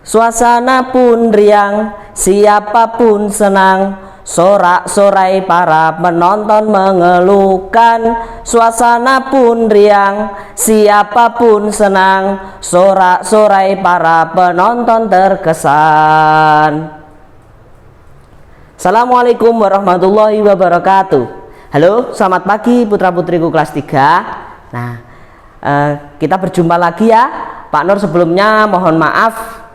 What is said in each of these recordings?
Suasana pun riang, siapapun senang. Sorak-sorai para penonton mengeluhkan. Suasana pun riang, siapapun senang. Sorak-sorai para penonton terkesan. Assalamualaikum warahmatullahi wabarakatuh. Halo, selamat pagi putra-putriku kelas 3. Nah, kita berjumpa lagi ya. Pak Nur sebelumnya mohon maaf,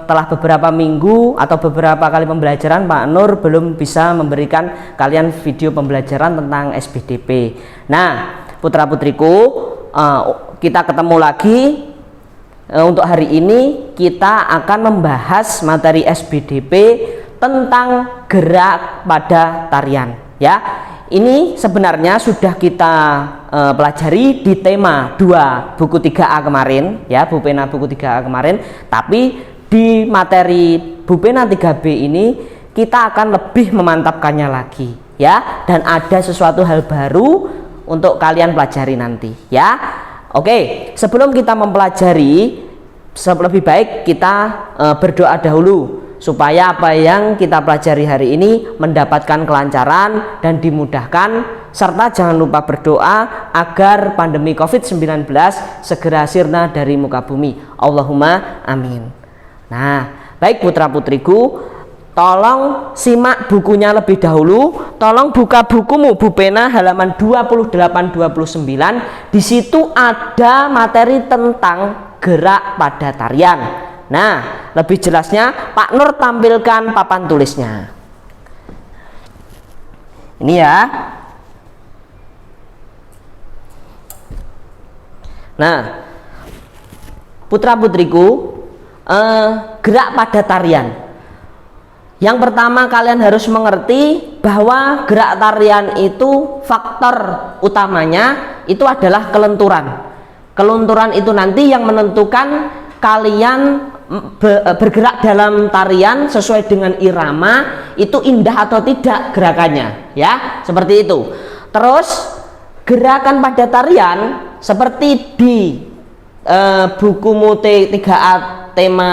telah beberapa minggu atau beberapa kali pembelajaran Pak Nur belum bisa memberikan kalian video pembelajaran tentang SBDP. Nah, putra-putriku, kita ketemu lagi. Untuk hari ini kita akan membahas materi SBDP tentang gerak pada tarian ya. Ini sebenarnya sudah kita pelajari di tema 2 buku 3A kemarin ya, Bupena buku 3A kemarin, tapi di materi Bupena 3B ini kita akan lebih memantapkannya lagi ya, dan ada sesuatu hal baru untuk kalian pelajari nanti ya. Oke, sebelum kita mempelajari, lebih baik kita berdoa dahulu supaya apa yang kita pelajari hari ini mendapatkan kelancaran dan dimudahkan, serta jangan lupa berdoa agar pandemi COVID-19 segera sirna dari muka bumi. Allahumma amin. Nah, baik putra-putriku, tolong simak bukunya lebih dahulu. Tolong buka bukumu Bupena halaman 28-29. Di situ ada materi tentang gerak pada tarian. Nah, lebih jelasnya Pak Nur tampilkan papan tulisnya. Ini ya. Nah, putra-putriku, gerak pada tarian. Yang pertama kalian harus mengerti bahwa gerak tarian itu faktor utamanya itu adalah kelenturan. Kelenturan itu nanti yang menentukan kalian bergerak dalam tarian sesuai dengan irama itu indah atau tidak gerakannya ya, seperti itu. Terus gerakan pada tarian seperti di buku T3A tema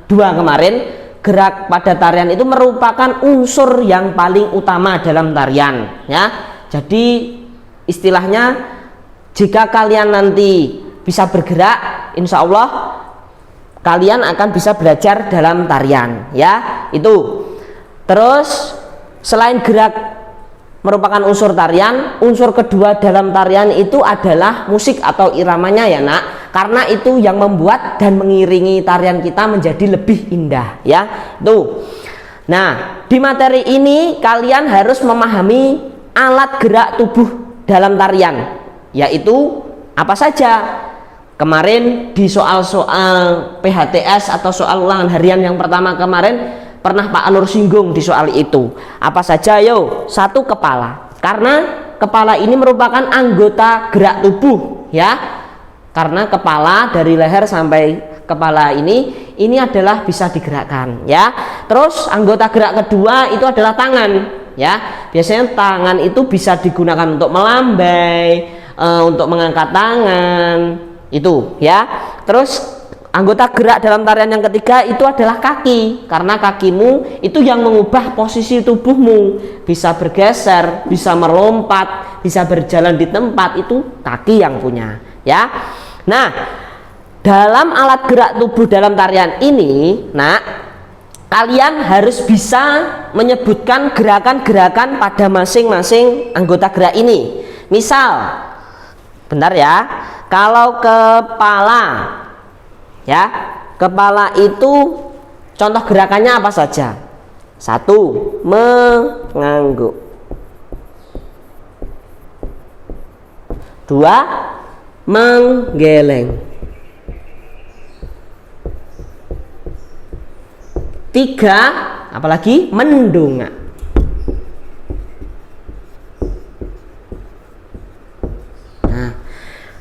2 kemarin, gerak pada tarian itu merupakan unsur yang paling utama dalam tarian ya. Jadi istilahnya jika kalian nanti bisa bergerak, insya Allah kalian akan bisa belajar dalam tarian ya, itu. Terus selain gerak merupakan unsur tarian, unsur kedua dalam tarian itu adalah musik atau iramanya ya nak, karena itu yang membuat dan mengiringi tarian kita menjadi lebih indah ya, itu. Nah, di materi ini kalian harus memahami alat gerak tubuh dalam tarian, yaitu apa saja. Kemarin di soal-soal PHTS atau soal ulangan harian yang pertama kemarin pernah Pak Nur singgung di soal itu. Apa saja? Yo, 1, kepala. Karena kepala ini merupakan anggota gerak tubuh ya. Karena kepala dari leher sampai kepala ini adalah bisa digerakkan ya. Terus anggota gerak kedua itu adalah tangan ya. Biasanya tangan itu bisa digunakan untuk melambai, untuk mengangkat tangan, itu ya. Terus anggota gerak dalam tarian yang ketiga itu adalah kaki, karena kakimu itu yang mengubah posisi tubuhmu, bisa bergeser, bisa melompat, bisa berjalan di tempat, itu kaki yang punya ya. Nah, dalam alat gerak tubuh dalam tarian ini nak, kalian harus bisa menyebutkan gerakan-gerakan pada masing-masing anggota gerak ini. Misal, bentar ya, kalau kepala ya, kepala itu contoh gerakannya apa saja? 1, mengangguk. 2, menggeleng. 3, apalagi? Mendongak.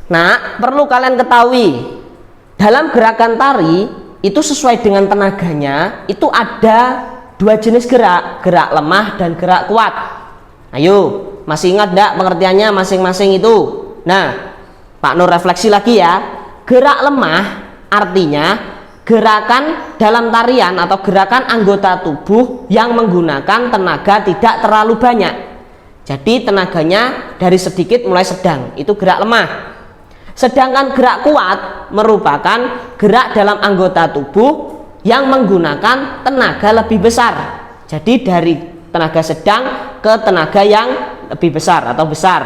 Nah, perlu kalian ketahui, dalam gerakan tari itu sesuai dengan tenaganya itu ada 2 jenis gerak, gerak lemah dan gerak kuat. Ayo, masih ingat enggak pengertiannya masing-masing itu? Nah, Pak Nur refleksi lagi ya. Gerak lemah artinya gerakan dalam tarian atau gerakan anggota tubuh yang menggunakan tenaga tidak terlalu banyak. Jadi tenaganya dari sedikit mulai sedang, itu gerak lemah. Sedangkan gerak kuat merupakan gerak dalam anggota tubuh yang menggunakan tenaga lebih besar. Jadi dari tenaga sedang ke tenaga yang lebih besar atau besar,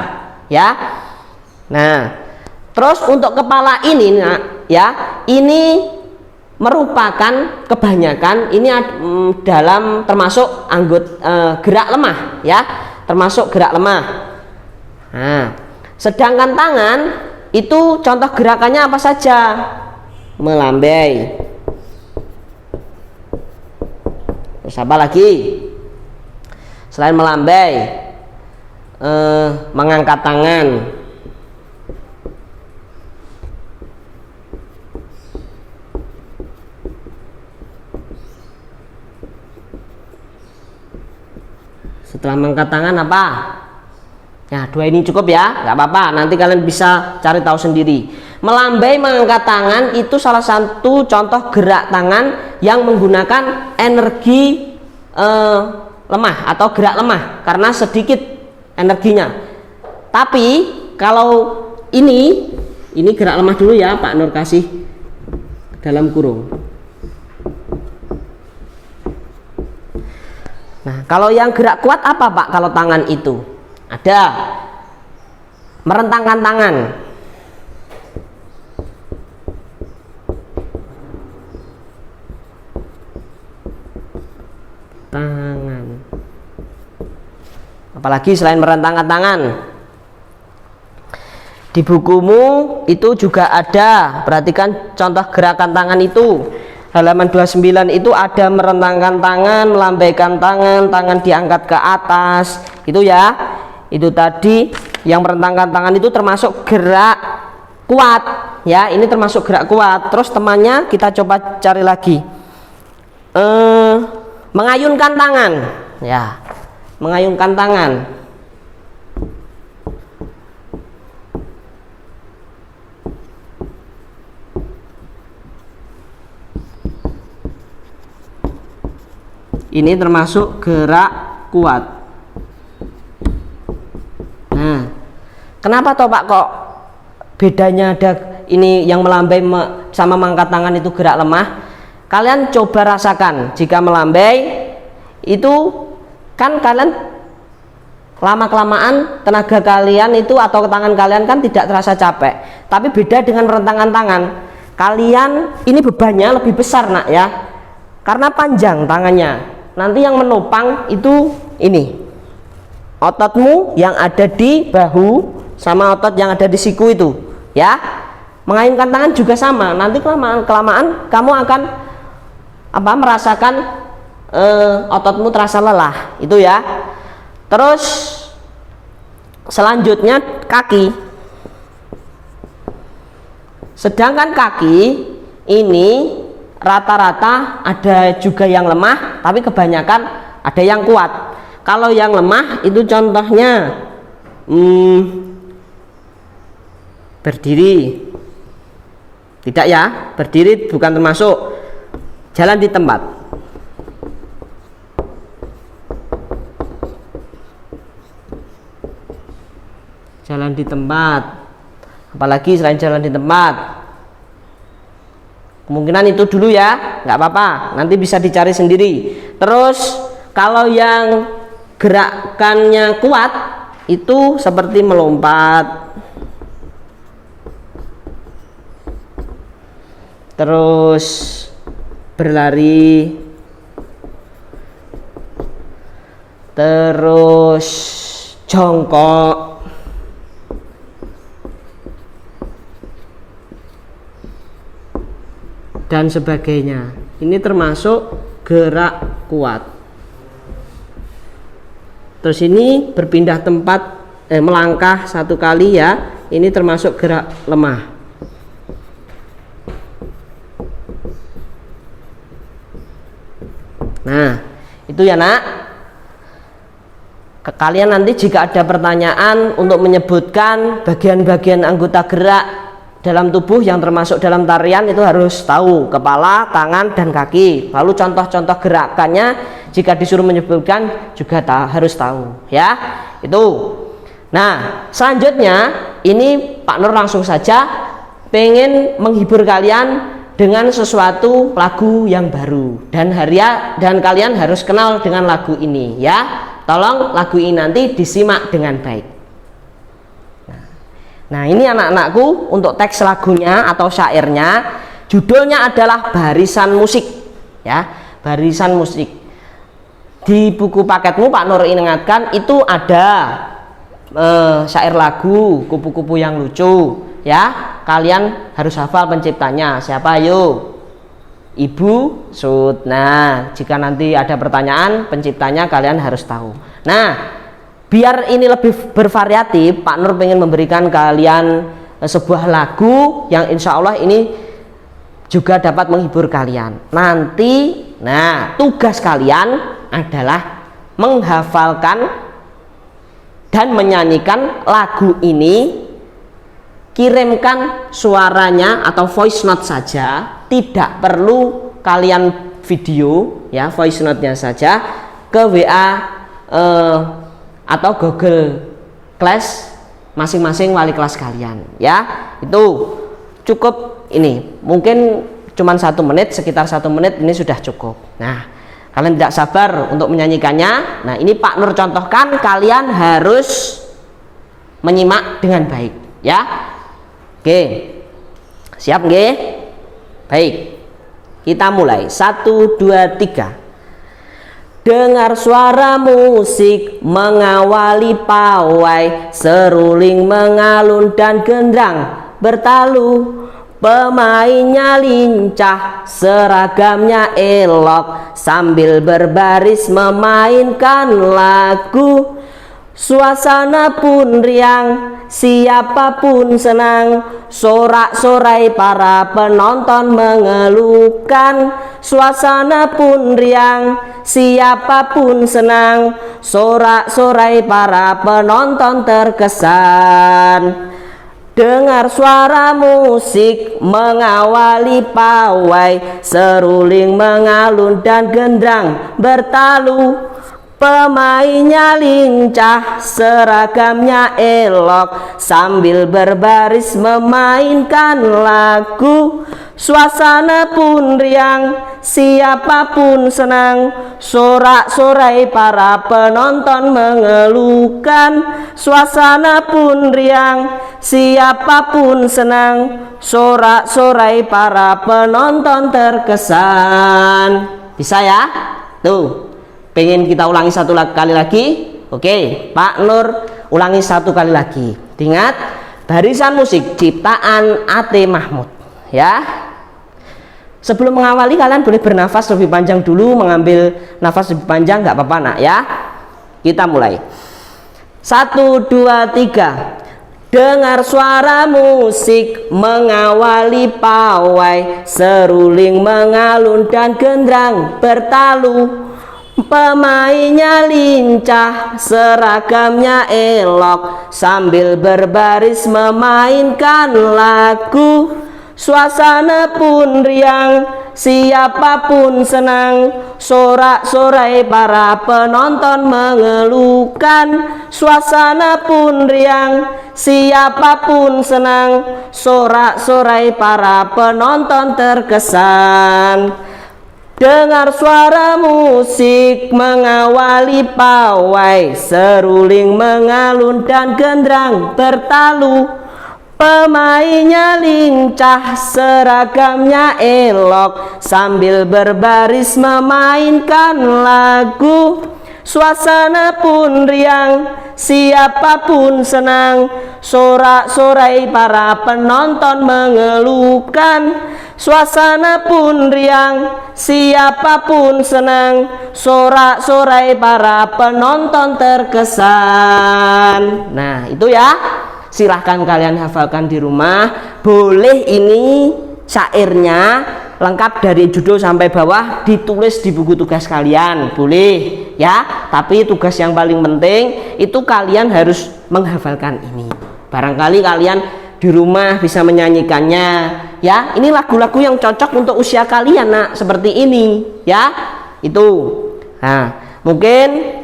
ya. Nah, terus untuk kepala ini, ya, ini merupakan kebanyakan ini dalam termasuk gerak lemah, ya, termasuk gerak lemah. Nah, sedangkan tangan itu contoh gerakannya apa saja? Melambai. Terus apa lagi? Selain melambai, mengangkat tangan. Setelah mengangkat tangan apa? Ya, dua ini cukup ya, nggak apa-apa. Nanti kalian bisa cari tahu sendiri. Melambai, mengangkat tangan itu salah satu contoh gerak tangan yang menggunakan energi lemah atau gerak lemah karena sedikit energinya. Tapi kalau ini gerak lemah dulu ya, Pak Nur kasih dalam kurung. Nah, kalau yang gerak kuat apa Pak kalau tangan itu? Ada merentangkan tangan. Apalagi selain merentangkan tangan? Di bukumu itu juga ada, perhatikan contoh gerakan tangan itu. Halaman 29 itu ada merentangkan tangan, melambaikan tangan, tangan diangkat ke atas. Itu ya. Itu tadi yang merentangkan tangan itu termasuk gerak kuat, ya. Ini termasuk gerak kuat. Terus temannya kita coba cari lagi. Mengayunkan tangan, ya. Mengayunkan tangan. Ini termasuk gerak kuat. Nah, kenapa toh Pak kok bedanya ada ini yang melambai sama mengangkat tangan itu gerak lemah? Kalian coba rasakan jika melambai itu kan kalian lama-kelamaan tenaga kalian itu atau tangan kalian kan tidak terasa capek. Tapi beda dengan merentangkan tangan. Kalian ini bebannya lebih besar nak ya. Karena panjang tangannya. Nanti yang menopang itu ini. Ototmu yang ada di bahu sama otot yang ada di siku itu, ya. Mengayunkan tangan juga sama. Nanti kelamaan kamu akan merasakan ototmu terasa lelah, itu ya. Terus selanjutnya kaki. Sedangkan kaki ini rata-rata ada juga yang lemah, tapi kebanyakan ada yang kuat. Kalau yang lemah itu contohnya berdiri. Tidak ya, berdiri bukan termasuk. Jalan di tempat. Jalan di tempat. Apalagi selain jalan di tempat. Kemungkinan itu dulu ya, nggak apa-apa, nanti bisa dicari sendiri. Terus kalau yang gerakannya kuat itu seperti melompat, terus berlari, terus jongkok, dan sebagainya. Ini termasuk gerak kuat. Terus ini berpindah tempat, melangkah satu kali ya. Ini termasuk gerak lemah. Nah, itu ya nak. Kalian nanti jika ada pertanyaan untuk menyebutkan bagian-bagian anggota gerak dalam tubuh yang termasuk dalam tarian itu harus tahu kepala, tangan, dan kaki. Lalu contoh-contoh gerakannya jika disuruh menyebutkan juga harus tahu ya. Itu. Nah, selanjutnya ini Pak Nur langsung saja pengen menghibur kalian dengan sesuatu lagu yang baru dan kalian harus kenal dengan lagu ini ya. Tolong lagu ini nanti disimak dengan baik. Nah, ini anak-anakku untuk teks lagunya atau syairnya, judulnya adalah Barisan Musik ya, Barisan Musik. Di buku paketmu Pak Nur ingatkan itu ada syair lagu, kupu-kupu yang lucu ya. Kalian harus hafal penciptanya. Siapa ayo? Ibu Sud. Nah, jika nanti ada pertanyaan penciptanya kalian harus tahu. Nah, biar ini lebih bervariatif, Pak Nur pengen memberikan kalian sebuah lagu yang insya Allah ini juga dapat menghibur kalian. Nanti, nah tugas kalian adalah menghafalkan dan menyanyikan lagu ini. Kirimkan suaranya atau voice note saja, tidak perlu kalian video ya, voice note-nya saja ke WA atau Google Class masing-masing wali kelas kalian ya. Itu cukup, ini mungkin cuma 1 menit, sekitar 1 menit ini sudah cukup. Nah, kalian tidak sabar untuk menyanyikannya. Nah, ini Pak Nur contohkan, kalian harus menyimak dengan baik ya. Oke, siap nggih? Baik, kita mulai. 1, 2, 3. Dengar suara musik mengawali pawai, seruling mengalun dan gendrang bertalu. Pemainnya lincah, seragamnya elok, sambil berbaris memainkan lagu. Suasana pun riang, siapapun senang, sorak-sorai para penonton mengeluhkan. Suasana pun riang, siapapun senang, sorak-sorai para penonton terkesan. Dengar suara musik mengawali pawai, seruling mengalun dan gendrang bertalu. Pemainnya lincah, seragamnya elok, sambil berbaris memainkan lagu. Suasana pun riang, siapapun senang, sorak-sorai para penonton mengeluhkan. Suasana pun riang, siapapun senang, sorak-sorai para penonton terkesan. Bisa ya? Tuh, pengen kita ulangi 1 kali lagi? Oke, Pak Nur ulangi 1 kali lagi. Ingat, Barisan Musik ciptaan A.T. Mahmud ya. Sebelum mengawali kalian boleh bernafas lebih panjang dulu, mengambil nafas lebih panjang, nggak apa-apa nak ya. Kita mulai. 1, 2, 3. Dengar suara musik mengawali pawai, seruling mengalun dan gendrang bertalu. Pemainnya lincah, seragamnya elok, sambil berbaris memainkan lagu. Suasana pun riang, siapapun senang, sorak-sorai para penonton mengeluhkan. Suasana pun riang, siapapun senang, sorak-sorai para penonton terkesan. Dengar suara musik mengawali pawai, seruling mengalun dan gendrang bertalu. Pemainnya lincah, seragamnya elok, sambil berbaris memainkan lagu. Suasana pun riang, siapapun senang, sorak-sorai para penonton mengeluhkan. Suasana pun riang, siapapun senang, sorak-sorai para penonton terkesan. Nah, itu ya. Silahkan kalian hafalkan di rumah. Boleh ini syairnya lengkap dari judul sampai bawah ditulis di buku tugas kalian, boleh ya. Tapi tugas yang paling penting itu kalian harus menghafalkan ini. Barangkali kalian di rumah bisa menyanyikannya ya. Ini lagu-lagu yang cocok untuk usia kalian nak, seperti ini ya. Itu nah, mungkin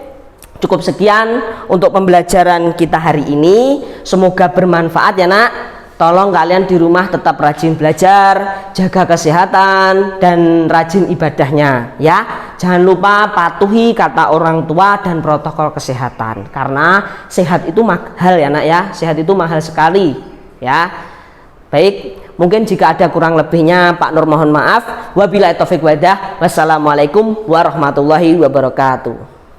cukup sekian untuk pembelajaran kita hari ini, semoga bermanfaat ya nak. Tolong kalian di rumah tetap rajin belajar, jaga kesehatan dan rajin ibadahnya ya. Jangan lupa patuhi kata orang tua dan protokol kesehatan, karena sehat itu mahal ya nak ya. Sehat itu mahal sekali ya. Baik, mungkin jika ada kurang lebihnya Pak Nur mohon maaf. Wabillahi taufiq wal hidayah. Wassalamualaikum warahmatullahi wabarakatuh.